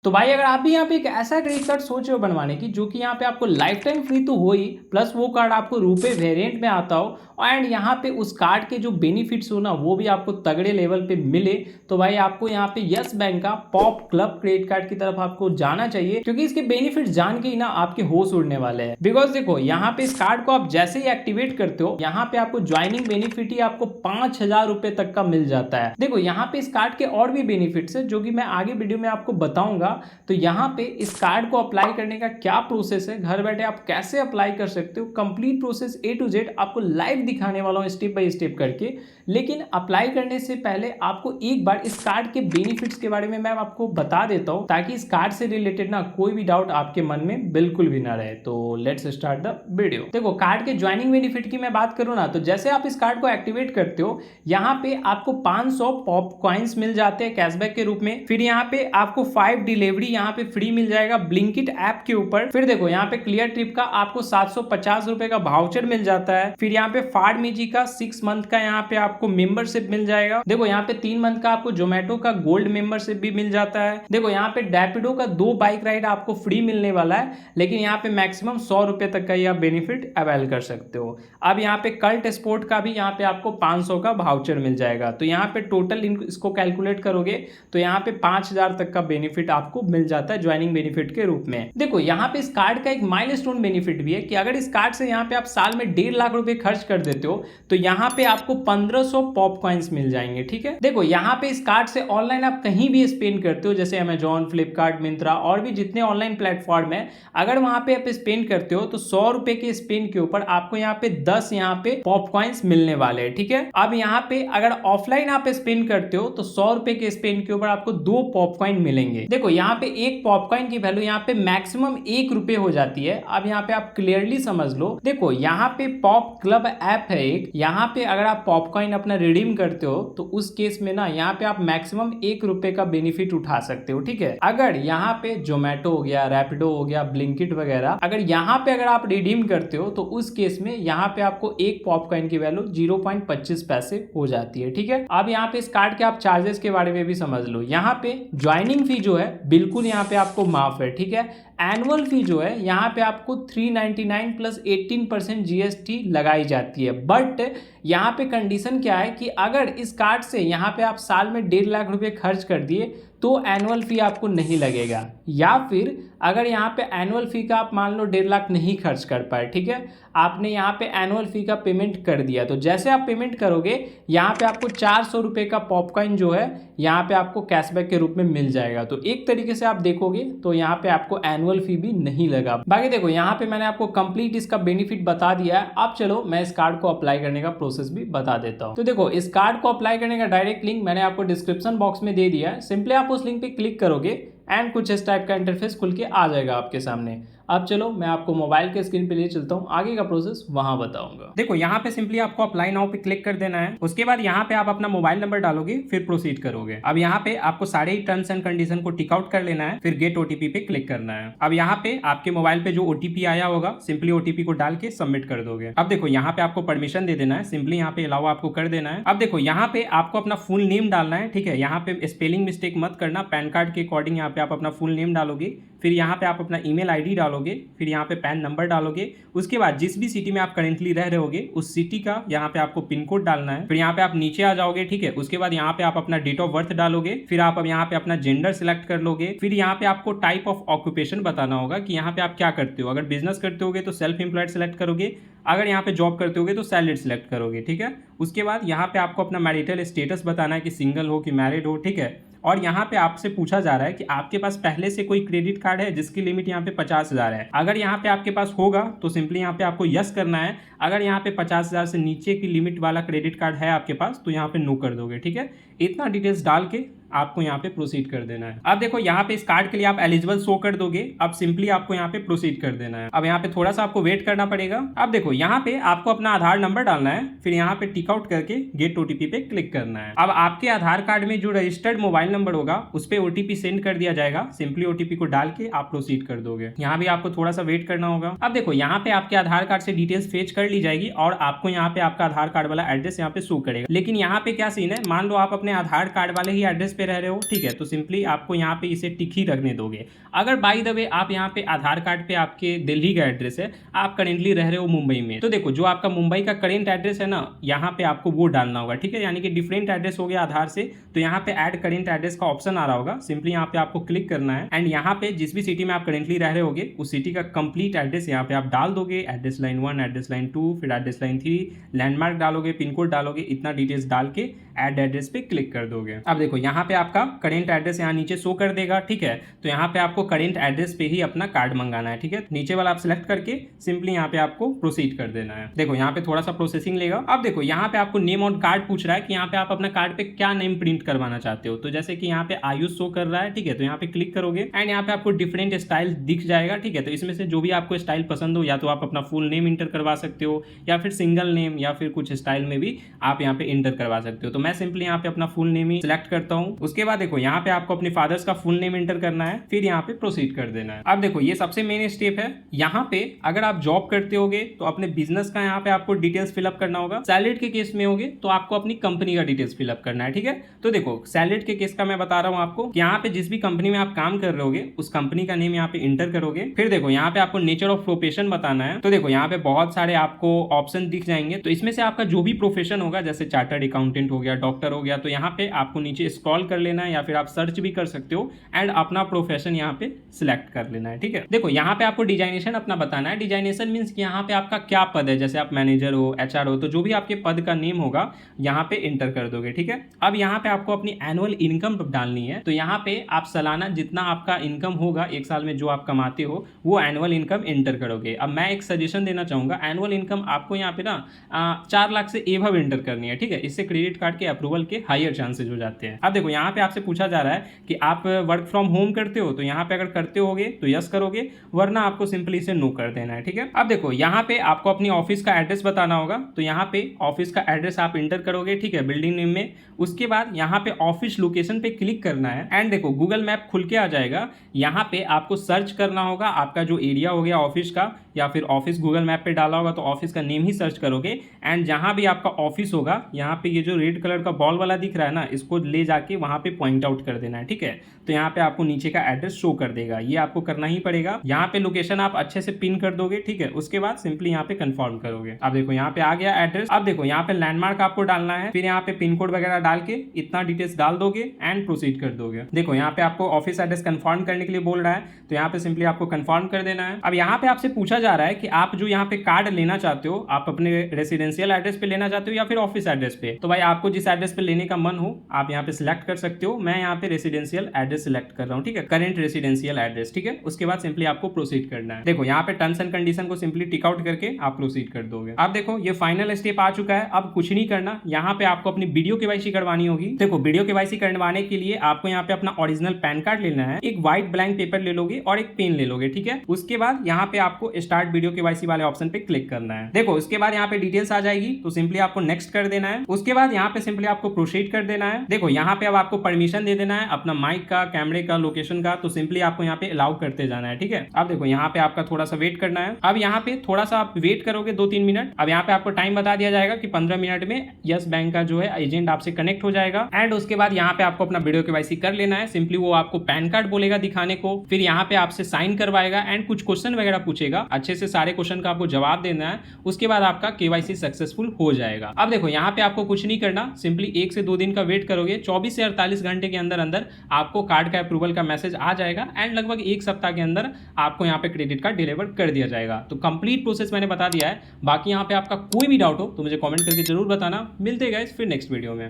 तो भाई अगर आप भी यहाँ पे एक ऐसा क्रेडिट कार्ड सोच रहे हो बनवाने की जो कि यहाँ पे आपको लाइफ टाइम फ्री तो हो ही, प्लस वो कार्ड आपको रुपए वेरिएंट में आता हो एंड यहाँ पे उस कार्ड के जो बेनिफिट्स हो ना वो भी आपको तगड़े लेवल पे मिले, तो भाई आपको यहाँ पे यस बैंक का पॉप क्लब क्रेडिट कार्ड की तरफ आपको जाना चाहिए, क्योंकि इसके बेनिफिट्स जान के ही ना आपके होश उड़ने वाले हैं। बिकॉज देखो यहाँ पे इस कार्ड को आप जैसे ही एक्टिवेट करते हो यहाँ पे आपको ज्वाइनिंग बेनिफिट ही आपको 5,000 रुपए तक का मिल जाता है। देखो यहाँ पे इस कार्ड के और भी बेनिफिट्स है जो कि मैं आगे वीडियो में आपको बताऊंगा। तो यहाँ पे इस कार्ड को अप्लाई करने का क्या प्रोसेस है, घर बैठे आप कैसे अप्लाई कर सकते हो, complete process A to Z आपको लाइव दिखाने वाला हूँ स्टेप बाय स्टेप करके। लेकिन अप्लाई करने से पहले आपको एक बार इस कार्ड के बेनिफिट्स के बारे में मैं आपको बता देता हूँ, ताकि इस कार्ड से रिलेटेड ना कोई भी डाउट आपके मन में बिल्कुल भी ना रहे। तो लेट्स स्टार्ट द वीडियो। देखो कार्ड के ज्वाइनिंग बेनिफिट की मैं बात करूँ ना, तो जैसे आप इस कार्ड को एक्टिवेट करते हो यहाँ पे आपको 500 पॉप कॉइन्स मिल जाते हैं कैशबैक के रूप में। फिर यहाँ पे आपको 5 डिलीवरी यहाँ पे फ्री मिल जाएगा ब्लिंकिट ऐप के ऊपर। फिर देखो यहाँ पे क्लियर ट्रिप का आपको 750 रुपए का वाउचर मिल जाता है। फिर यहाँ पे फाडमीजी का 6 मंथ का यहाँ पे आपको मेंबरशिप मिल जाएगा। देखो यहाँ पे 3 मंथ का आपको जोमेटो का गोल्ड मेंबरशिप भी मिल जाता है। देखो यहाँ पे रैपिडो का 2 बाइक राइड आपको फ्री मिलने वाला है, लेकिन यहाँ पे मैक्सिमम 100 रुपए तक का यह बेनिफिट अवेल कर सकते हो। अब यहाँ पे कल्ट स्पोर्ट का भी यहाँ पे आपको 500 का वाउचर मिल जाएगा। तो यहाँ पे टोटल इसको कैलकुलेट करोगे तो यहाँ पे 5,000 तक का बेनिफिट आपको मिल जाता है ज्वाइनिंग बेनिफिट के रूप में। देखो यहाँ पे इस कार्ड का एक माइलस्टोन बेनिफिट भी है कि अगर इस कार्ड से यहाँ पे आप साल में 1.5 लाख रुपए खर्च कर देते हो तो यहाँ पे आपको 1500 पॉप कॉइन्स मिल जाएंगे। ठीक है, देखो यहाँ पे इस कार्ड से ऑनलाइन आप कहीं भी स्पेंड करते हो, जैसे अमेजॉन, फ्लिपकार्ट, मिंत्रा और भी जितने ऑनलाइन प्लेटफॉर्म है, अगर वहां पे आप स्पेंड करते हो तो 100 रुपए के स्पेंड के ऊपर आपको यहाँ पे 10 यहाँ पे पॉप कॉइन्स मिलने वाले हैं। ठीक है, अब यहाँ पे अगर ऑफलाइन आप स्पेंड करते हो तो 100 रुपए के स्पेंड के ऊपर आपको 2 पॉप कॉइन मिलेंगे। देखो यहाँ पे एक पॉप कॉइन की वैल्यू यहाँ पे मैक्सिमम 1 रुपए हो जाती है। अब यहाँ पे आप क्लियरली समझ लो, देखो यहाँ पे पॉप क्लब ऐप है एक, यहाँ पे अगर आप पॉप कॉइन अपना रिडीम करते हो तो उस केस में ना यहाँ पे आप मैक्सिमम 1 रुपए का बेनिफिट उठा सकते हो। ठीक है, अगर यहाँ पे जोमेटो हो गया, रैपिडो हो गया, ब्लिंकिट वगैरह अगर यहाँ पे अगर आप रिडीम करते हो तो उस केस में यहाँ पे आपको एक पॉप कॉइन की वैल्यू 0.25 पैसे हो जाती है। ठीक है, अब यहाँ पे इस कार्ड के आप चार्जेस के बारे में भी समझ लो। यहाँ पे ज्वाइनिंग फी जो है बिल्कुल यहाँ पे आपको माफ है। ठीक है, एनुअल फी जो है यहाँ पे आपको 399 प्लस 18% GST लगाई जाती है। बट यहाँ पे कंडीशन क्या है कि अगर इस कार्ड से यहाँ पे आप साल में 1.5 लाख रुपए खर्च कर दिए तो एनुअल फी आपको नहीं लगेगा, या फिर अगर यहाँ पे एनुअल फी का आप मान लो 1.5 लाख नहीं खर्च कर पाए, ठीक है, आपने यहाँ पे एनुअल फी का पेमेंट कर दिया, तो जैसे आप पेमेंट करोगे यहाँ पे आपको 400 रुपए का पॉपकॉइन जो है यहाँ पे आपको कैशबैक के रूप में मिल जाएगा। तो एक तरीके से आप देखोगे तो यहाँ पे आपको एनुअल फी भी नहीं लगा। बाकी देखो यहाँ पे मैंने आपको कंप्लीट इसका बेनिफिट बता दिया है। अब चलो मैं इस कार्ड को अप्लाई करने का प्रोसेस भी बता देता हूँ। तो देखो इस कार्ड को अप्लाई करने का डायरेक्ट लिंक मैंने आपको डिस्क्रिप्शन बॉक्स में दे दिया है। सिंपली आप उस लिंक पे क्लिक करोगे एंड कुछ इस टाइप का इंटरफेस खुल के आ जाएगा आपके सामने। अब चलो मैं आपको मोबाइल के स्क्रीन पे ले चलता हूँ, आगे का प्रोसेस वहां बताऊंगा। देखो यहाँ पे सिंपली आपको अप्लाई नाउ पे क्लिक कर देना है। उसके बाद यहाँ पे आप अपना मोबाइल नंबर डालोगे, फिर प्रोसीड करोगे। अब यहाँ पे आपको सारे ही टर्म्स एंड कंडीशन को टिक आउट कर लेना है, फिर गेट ओटीपी पे क्लिक करना है। अब यहाँ पे आपके मोबाइल पे जो ओटीपी आया होगा सिंपली ओटीपी को डाल के सबमिट कर दोगे। अब देखो यहाँ पे आपको परमिशन दे देना है, सिंपली यहाँ पे अलाउ आपको कर देना है। अब देखो यहाँ पे आपको अपना फुल नेम डालना है। ठीक है, यहाँ पे स्पेलिंग मिस्टेक मत करना, पैन कार्ड के अकॉर्डिंग यहाँ पे आप अपना फुल नेम डालोगे, फिर यहाँ पे आप अपना ईमेल आईडी डालोगे, फिर यहाँ पे पैन नंबर डालोगे। उसके बाद जिस भी सिटी में आप करेंटली रह रहे होगे उस सिटी का यहाँ पे आपको पिन कोड डालना है। फिर यहाँ पे आप नीचे आ जाओगे। ठीक है, उसके बाद यहाँ पे आप अपना डेट ऑफ बर्थ डालोगे, फिर आप अब यहाँ पे अपना जेंडर सिलेक्ट कर लोगे। फिर यहाँ पे आपको टाइप ऑफ ऑक्यूपेशन बताना होगा कि यहाँ पे आप क्या करते हो। अगर बिजनेस करते होगे तो सेल्फ एम्प्लॉयड सिलेक्ट करोगे, अगर यहाँ पे जॉब करते होगे तो सैलरी सिलेक्ट करोगे। ठीक है, उसके बाद यहाँ पे आपको अपना मैरिटल स्टेटस बताना है कि सिंगल हो कि मैरिड हो। ठीक है, और यहाँ पे आपसे पूछा जा रहा है कि आपके पास पहले से कोई क्रेडिट कार्ड है जिसकी लिमिट यहाँ पे 50,000 है। अगर यहाँ पे आपके पास होगा तो सिंपली यहाँ पे आपको यस करना है। अगर यहाँ पे 50,000 से नीचे की लिमिट वाला क्रेडिट कार्ड है आपके पास तो यहाँ पे नो कर दोगे। ठीक है, इतना डिटेल्स डाल के आपको यहाँ पे प्रोसीड कर देना है। अब देखो यहाँ पे इस कार्ड के लिए आप एलिजिबल शो कर दोगे। अब सिंपली आपको यहाँ पे प्रोसीड कर देना है। अब यहाँ पे थोड़ा सा आपको वेट करना पड़ेगा। अब देखो यहाँ पे आपको अपना आधार नंबर डालना है, फिर यहाँ पे टिक आउट करके गेट ओटीपी पे क्लिक करना है। अब आपके आधार कार्ड में जो रजिस्टर्ड मोबाइल नंबर होगा उस पर ओटीपी सेंड कर दिया जाएगा। सिंपली ओटीपी को डाल के आप प्रोसीड कर दोगे। यहाँ भी आपको थोड़ा सा वेट करना होगा। अब देखो यहाँ पे आपके आधार कार्ड से डिटेल्स फेच कर ली जाएगी और आपको यहाँ पे आपका आधार कार्ड वाला एड्रेस यहाँ पे शो करेगा। लेकिन यहाँ पे क्या सीन है, मान लो आप अपने आधार कार्ड वाले ही एड्रेस पे पे रह रहे हो, ठीक है, तो सिंपली आपको यहाँ पे इसे टिक ही रखने दोगे। अगर बाय द वे आप यहाँ पे आधार कार्ड पे आपके दिल्ली का एड्रेस है, आप करेंटली रह रहे हो मुंबई में, तो देखो जो आपका मुंबई का करेंट एड्रेस है ना, यहाँ पे आपको वो डालना होगा, ठीक है, यानी कि डिफरेंट एड्रेस हो गया आधार से, तो यहाँ पे ऐड करेंट एड्रेस का ऑप्शन आ रहा होगा, सिंपली यहाँ पे आपको क्लिक करना है एंड यहाँ पे जिस भी सिटी में आप करेंटली रह रहे होगे उस सिटी का कंप्लीट एड्रेस यहाँ पे आप डाल दोगे, एड्रेस लाइन 1, एड्रेस लाइन 2, फिर एड्रेस लाइन 3, लैंडमार्क डालोगे, पिन कोड डालोगे, इतना डिटेल्स डाल के ऐड एड्रेस पे क्लिक कर दोगे। अब देखो यहाँ पे आपका करेंट एड्रेस यहाँ नीचे शो कर देगा, ठीक है, तो यहाँ पे आपको करेंट एड्रेस पे ही अपना कार्ड मंगाना है, ठीक है, नीचे वाला आप सिलेक्ट करके सिंपली यहाँ पे आपको प्रोसीड कर देना है। देखो यहाँ पे थोड़ा सा प्रोसेसिंग लेगा। अब देखो यहाँ पे आपको नेम ऑन कार्ड पूछ रहा है कि यहाँ पे आप अपना कार्ड पे क्या नेम प्रिंट करवाना चाहते हो, तो जैसे कि यहाँ पे आयुष शो कर रहा है, ठीक है, तो यहाँ पे क्लिक करोगे एंड यहाँ पे आपको डिफरेंट स्टाइल दिख जाएगा, ठीक है, तो इसमें से जो भी आपको स्टाइल पसंद हो, या तो आप अपना फुल नेम इंटर करवा सकते हो या फिर सिंगल नेम या फिर कुछ स्टाइल में भी आप यहाँ पे इंटर करवा सकते हो। तो मैं सिंपली यहाँ पे अपना फुल नेम ही सिलेक्ट करता हूँ। उसके बाद देखो यहाँ पे आपको अपने फादर्स का फुल नेम इंटर करना है, फिर यहाँ पे प्रोसीड कर देना है। अब देखो ये सबसे मेन स्टेप है। यहाँ पे अगर आप जॉब करते होगे तो अपने बिजनेस का यहाँ पे आपको डिटेल्स फिलअप करना होगा। सैलरीड के केस में होगे तो आपको अपनी कंपनी का डिटेल्स फिलअप करना है, ठीक है। तो देखो सैलरीड के केस का मैं बता रहा हूँ आपको, यहाँ पे जिस भी कंपनी में आप काम कर रहे होगे उस कंपनी का नेम यहाँ पे इंटर करोगे। फिर देखो यहाँ पे आपको नेचर ऑफ प्रोफेशन बताना है, तो देखो यहाँ पे बहुत सारे आपको ऑप्शन दिख जाएंगे, तो इसमें से आपका जो भी प्रोफेशन होगा, जैसे चार्टर्ड अकाउंटेंट हो गया, डॉक्टर हो गया, तो यहाँ पे आपको नीचे स्क्रॉल कर लेना है या फिर आप सर्च भी कर सकते हो एंड अपना प्रोफेशन यहाँ पे सिलेक्ट कर लेना है, ठीक है। देखो यहाँ पे आपको डिजाइनेशन अपना बताना है। डिजाइनेशन मीन्स कि यहाँ पे आपका क्या पद है, जैसे आप मैनेजर हो, एचआर हो, तो जो भी आपके पद का नेम होगा यहाँ पे इंटर कर दोगे, ठीक है। अब यहाँ पे आपको अपनी एनुअल इनकम डालनी है, तो यहाँ पे आप सालाना जितना आपका इनकम होगा एक साल में जो आप कमाते हो वो एनुअल इनकम इंटर करोगे। अब मैं एक सजेशन देना चाहूंगा, एनुअल इनकम आपको यहाँ पे ना 4 लाख से एबव इंटर करनी है, ठीक है, इससे क्रेडिट कार्ड के अप्रूवल के हायर चांसेस हो जाते हैं। अब देखो यहाँ पे आपसे पूछा जा रहा है कि आप वर्क फ्रॉम होम करते हो, तो यहाँ पे अगर करते होगे तो यस करोगे, वरना आपको सिंपली इसे नो कर देना है, ठीक है। अब देखो यहाँ पे आपको अपनी ऑफिस का एड्रेस बताना होगा, तो यहाँ पे ऑफिस का एड्रेस आप इंटर करोगे, ठीक है, बिल्डिंग नेम में। उसके बाद यहाँ पे ऑफिस लोकेशन पे क्लिक करना है एंड देखो गूगल मैप खुल के आ जाएगा। यहाँ पे आपको सर्च करना होगा आपका जो एरिया हो गया ऑफिस का, या फिर ऑफिस गूगल मैप पे डाला होगा तो ऑफिस का नेम ही सर्च करोगे एंड जहाँ भी आपका ऑफिस होगा यहाँ पे ये जो रेड कलर का बॉल वाला दिख रहा है ना, इसको ले जाके वहाँ पे पॉइंट आउट कर देना है, ठीक है। तो यहाँ पे आपको नीचे का एड्रेस शो कर देगा, ये आपको करना ही पड़ेगा। यहाँ पे लोकेशन आप अच्छे से पिन कर दोगे, ठीक है। उसके बाद सिंपली यहाँ पे कंफर्म करोगे। अब देखो यहाँ पे आ गया एड्रेस। अब देखो यहाँ पे लैंडमार्क आपको डालना है, फिर यहाँ पे पिन कोड वगैरह डाल के इतना डिटेल्स डाल दोगे एंड प्रोसीड कर दोगे। देखो यहाँ पे आपको ऑफिस एड्रेस कंफर्म करने के लिए बोल रहा है, तो यहाँ पे सिंपली आपको कंफर्म कर देना है। अब यहाँ पे आपसे पूछा जा रहा है कि आप जो यहाँ पे कार्ड लेना चाहते हो, आप अपने रेसिडेंशियल एड्रेस पे लेना चाहते हो या फिर ऑफिस एड्रेस पे, तो भाई आपको जिस एड्रेस पे लेने का मन हो आप यहाँ पे सिलेक्ट कर सकते हो। मैं यहाँ पे रेसिडेंशियल एड्रेस सिलेक्ट कर रहा हूँ, ठीक है, करेंट रेसिडेंशियल एड्रेस, ठीक है। उसके बाद सिंपली आपको प्रोसीड करना है। देखो यहाँ पे टर्म्स एंड कंडीशन को सिंपली टिक आउट करके आप प्रोसीड कर दोगे। अब देखो ये फाइनल स्टेप आ चुका है। अब कुछ नहीं करना, यहाँ पे आपको अपनी वीडियो केवाईसी करवानी होगी। देखो वीडियो केवाईसी करवाने के लिए आपको यहाँ पे अपना ओरिजिनल पैन कार्ड लेना है, एक व्हाइट ब्लैंक पेपर ले लोगे और एक पेन ले लोगे, ठीक है। उसके बाद यहाँ पे आपको स्टार्ट वीडियो केवाईसी वाले ऑप्शन पे क्लिक करना है। देखो उसके बाद यहाँ पे डिटेल्स आ जाएगी, तो सिंपली आपको नेक्स्ट कर देना है। उसके बाद यहाँ पे सिंपली आपको प्रोसीड कर देना है। देखो यहाँ पे अब आपको परमिशन दे देना है अपना माइक का, कैमरे का, लोकेशन का, तो सिंपली आपको यहाँ पे अलाउ करते जाना है, ठीक है। अब देखो यहाँ पे आपका थोड़ा सा वेट करना है। अब यहाँ पे थोड़ा सा आप वेट करोगे 2-3 मिनट। अब यहाँ पे आपको टाइम बता दिया जाएगा कि 15 मिनट में यस बैंक का जो है एजेंट आपसे कनेक्ट हो जाएगा एंड उसके बाद यहाँ पे आपको अपना वीडियो केवाईसी कर लेना है। सिंपली वो आपको पैन कार्ड बोलेगा दिखाने को, फिर यहाँ पे आपसे साइन करवाएगा एंड कुछ क्वेश्चन वगैरह पूछेगा, अच्छे से सारे क्वेश्चन का आपको जवाब देना है। उसके बाद आपका केवाईसी सक्सेसफुल हो जाएगा। अब देखो यहाँ पे आपको कुछ नहीं करना, सिंपली 1 से 2 दिन का वेट करोगे, 24 से 48 घंटे के अंदर अंदर आपको कार्ड का अप्रूवल का मैसेज आ जाएगा एंड लगभग 1 सप्ताह के अंदर आपको यहाँ पे क्रेडिट कार्ड डिलीवर कर दिया जाएगा। तो कंप्लीट प्रोसेस मैंने बता दिया है। बाकी यहाँ पे आपका कोई भी डाउट हो तो मुझे कमेंट करके जरूर बताना। मिलते हैं गाइस फिर नेक्स्ट वीडियो में।